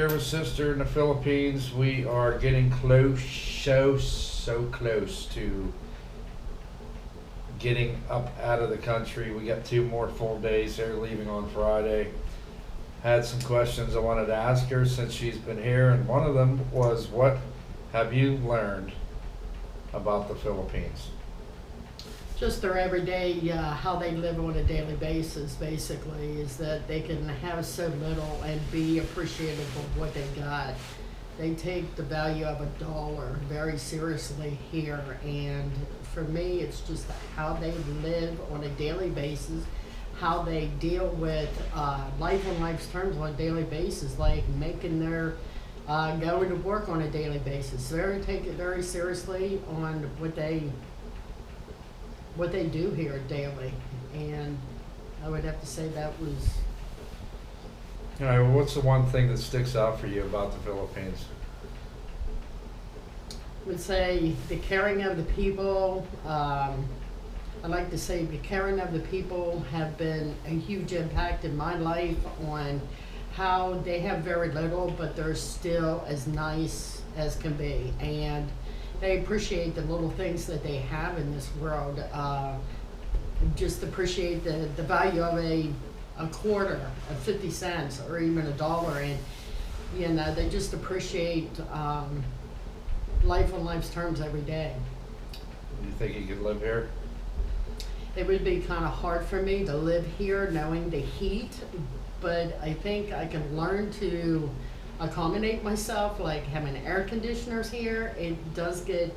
here with sister in the Philippines. We are getting close, so close to getting up out of the country. We got 2 more full days. They're leaving on Friday. Had some questions I wanted to ask her since she's been here, and one of them was, what have you learned about the Philippines? Just their everyday, how they live on a daily basis, basically, is that they can have so little and be appreciative of what they got. They take the value of a dollar very seriously here, and for me, it's just how they live on a daily basis, how they deal with life on life's terms on a daily basis, like making their going to work on a daily basis. They take it very seriously on what they do here daily, and I would have to say that was. All right, well, what's the one thing that sticks out for you about the Philippines? I would say the caring of the people. I like to say the caring of the people have been a huge impact in my life on how they have very little, but they're still as nice as can be, and they appreciate the little things that they have in this world. Just appreciate the value of a quarter, of 50 cents, or even a dollar, and they just appreciate life on life's terms every day. Do you think you could live here? It would be kind of hard for me to live here knowing the heat, but I think I can learn to accommodate myself, like having air conditioners here. It does get,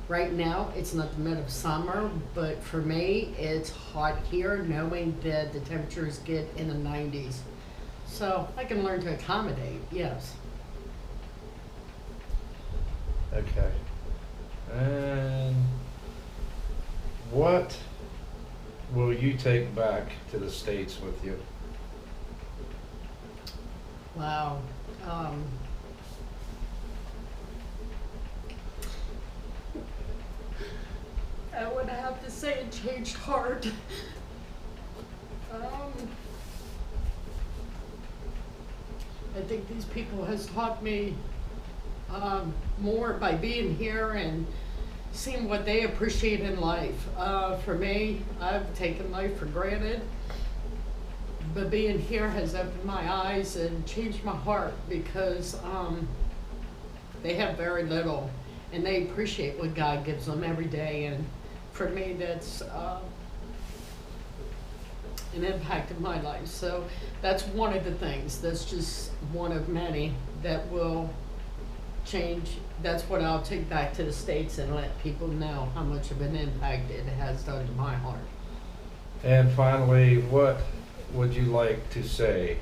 right now, it's not the middle of summer, but for me, it's hot here knowing that the temperatures get in the 90s. So I can learn to accommodate, yes. Okay. And what will you take back to the States with you? Wow. I would have to say it changed hard. I think these people has taught me more by being here and seeing what they appreciate in life. For me, I've taken life for granted, but being here has opened my eyes and changed my heart, because they have very little and they appreciate what God gives them every day, and for me that's an impact in my life. So that's one of the things, that's just one of many that will change. That's what I'll take back to the States and let people know how much of an impact it has done to my heart. And finally, what would you like to say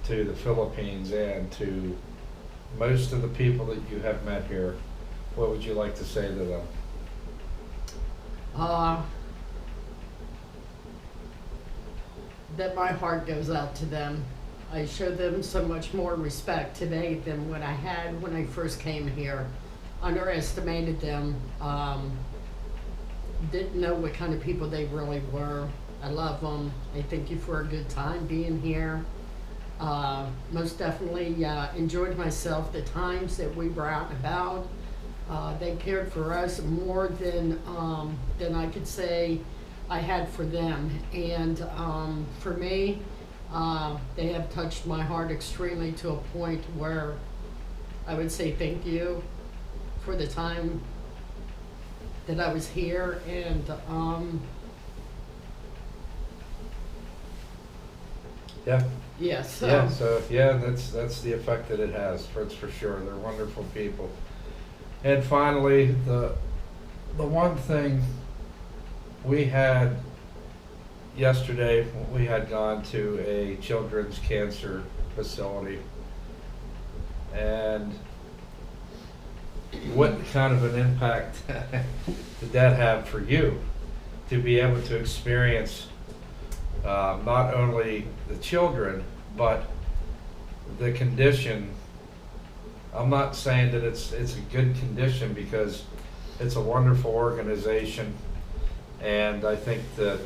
to the Philippines and to most of the people that you have met here? What would you like to say to them? That my heart goes out to them. I show them so much more respect today than what I had when I first came here. Underestimated them. Didn't know what kind of people they really were. I love them. I thank you for a good time being here. Most definitely enjoyed myself the times that we were out and about. They cared for us more than I could say I had for them. And for me, they have touched my heart extremely, to a point where I would say thank you for the time that I was here. And Yeah. yes. Yeah. So yeah, that's the effect that it has. It's for sure. They're wonderful people. And finally, the one thing we had yesterday, we had gone to a children's cancer facility, and what kind of an impact did that have for you to be able to experience not only the children, but the condition? I'm not saying that it's a good condition, because it's a wonderful organization, and I think that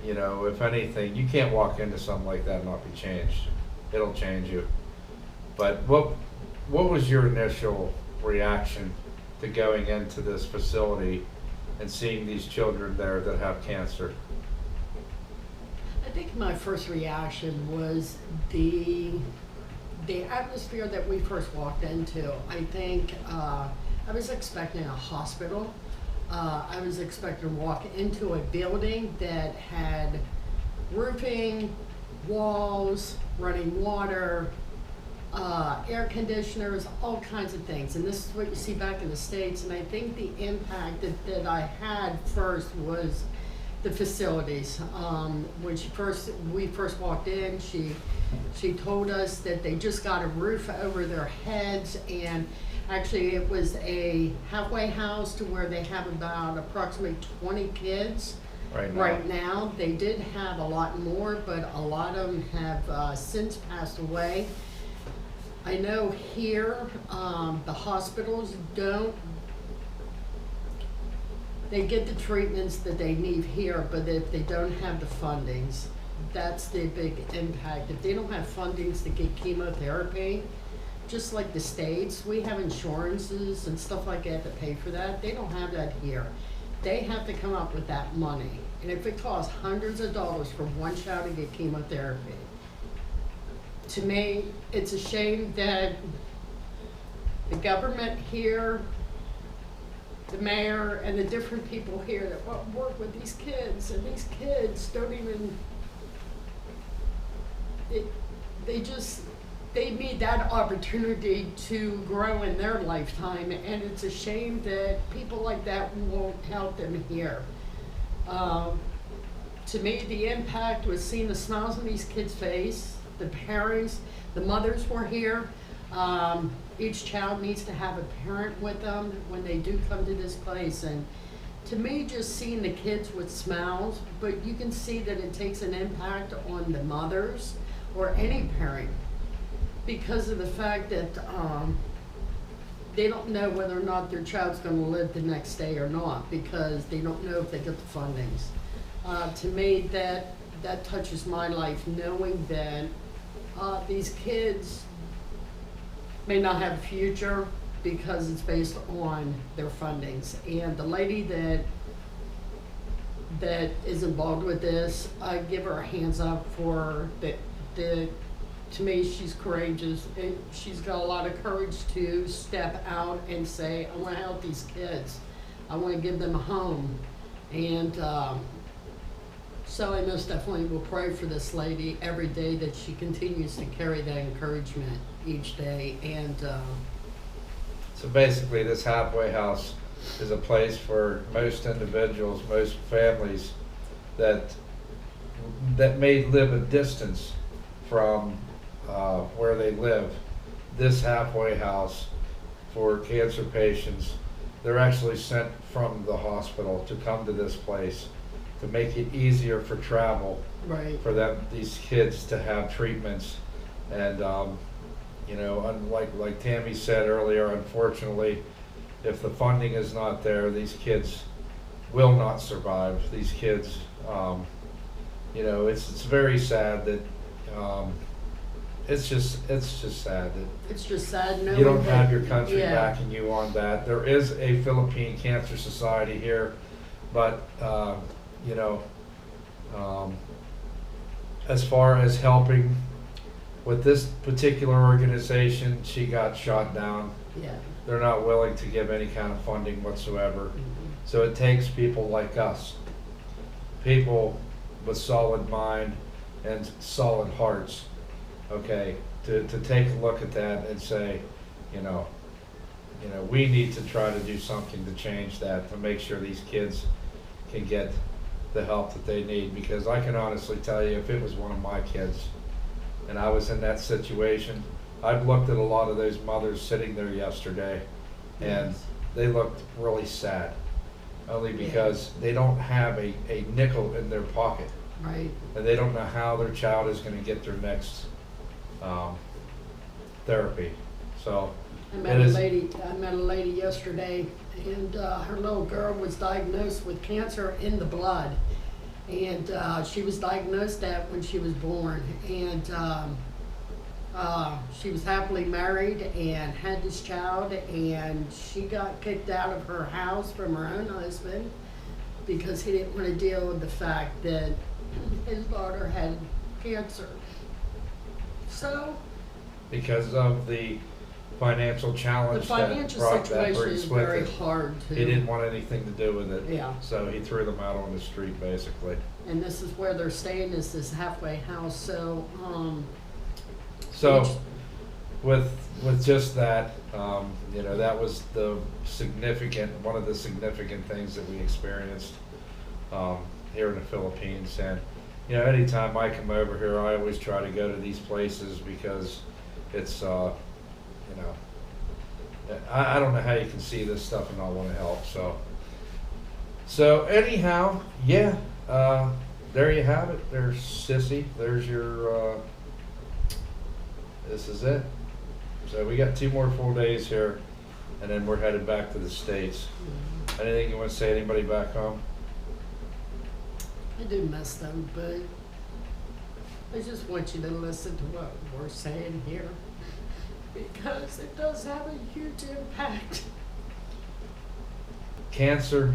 if anything, you can't walk into something like that and not be changed. it'll change you. But what was your initial reaction to going into this facility and seeing these children there that have cancer? I think my first reaction was the atmosphere that we first walked into. I think I was expecting a hospital. I was expecting to walk into a building that had roofing, walls, running water, air conditioners, all kinds of things. And this is what you see back in the States. And I think the impact that I had first was the facilities. When we first walked in, she told us that they just got a roof over their heads, and actually it was a halfway house to where they have about approximately 20 kids. Right now, they did have a lot more, but a lot of them have since passed away. I know here, the hospitals they get the treatments that they need here, but if they don't have the fundings, that's the big impact. If they don't have fundings to get chemotherapy, just like the States, we have insurances and stuff like that to pay for that. They don't have that here. They have to come up with that money. And if it costs hundreds of dollars for one child to get chemotherapy, to me, it's a shame that the government here, the mayor, and the different people here that work with these kids, and these kids don't even, they need that opportunity to grow in their lifetime, and it's a shame that people like that won't help them here. To me, the impact was seeing the smiles on these kids' face, the parents, the mothers were here. Each child needs to have a parent with them when they do come to this place. And to me, just seeing the kids with smiles, but you can see that it takes an impact on the mothers or any parent because of the fact that they don't know whether or not their child's going to live the next day or not because they don't know if they get the fundings. To me, that touches my life, knowing that these kids may not have a future because it's based on their fundings. And the lady that is involved with this, I give her a hands up for to me, she's courageous. And she's got a lot of courage to step out and say, I want to help these kids. I want to give them a home. And so I most definitely will pray for this lady every day that she continues to carry that encouragement each day. And so basically, this halfway house is a place for most individuals, most families that may live a distance from where they live. This halfway house for cancer patients, they're actually sent from the hospital to come to this place to make it easier for travel, right, for these kids to have treatments. And like Tammy said earlier, unfortunately, if the funding is not there, these kids will not survive. These kids, it's very sad that it's just sad that it's just sad knowing you don't that, have your country yeah, backing you on that. There is a Philippine Cancer Society here, but as far as helping with this particular organization, she got shot down. yeah. They're not willing to give any kind of funding whatsoever. So it takes people like us, people with solid mind and solid hearts, okay, to take a look at that and say, we need to try to do something to change that, to make sure these kids can get the help that they need. Because I can honestly tell you, if it was one of my kids and I was in that situation, I've looked at a lot of those mothers sitting there yesterday, and they looked really sad, only because they don't have a nickel in their pocket. Right. And they don't know how their child is going to get their next therapy. So I met a lady yesterday, and her little girl was diagnosed with cancer in the blood, and she was diagnosed that when she was born. And She was happily married and had this child, and she got kicked out of her house from her own husband because he didn't want to deal with the fact that his daughter had cancer. So Because of the financial the challenge that financial brought that situation brings is with very it. hard He to. didn't want anything to do with it. Yeah. So he threw them out on the street, basically. And this is where they're staying, is this halfway house. So So, Each- with just that, you know, that was one of the significant things that we experienced here in the Philippines. And you know, anytime I come over here, I always try to go to these places because it's, you know, I don't know how you can see this stuff and not want to help. So anyhow, yeah, there you have it. There's Sissy. There's your. This is it. So we got 2 more full days here, and then we're headed back to the States. Anything you want to say to anybody back home? I do miss them, but I just want you to listen to what we're saying here, because it does have a huge impact. Cancer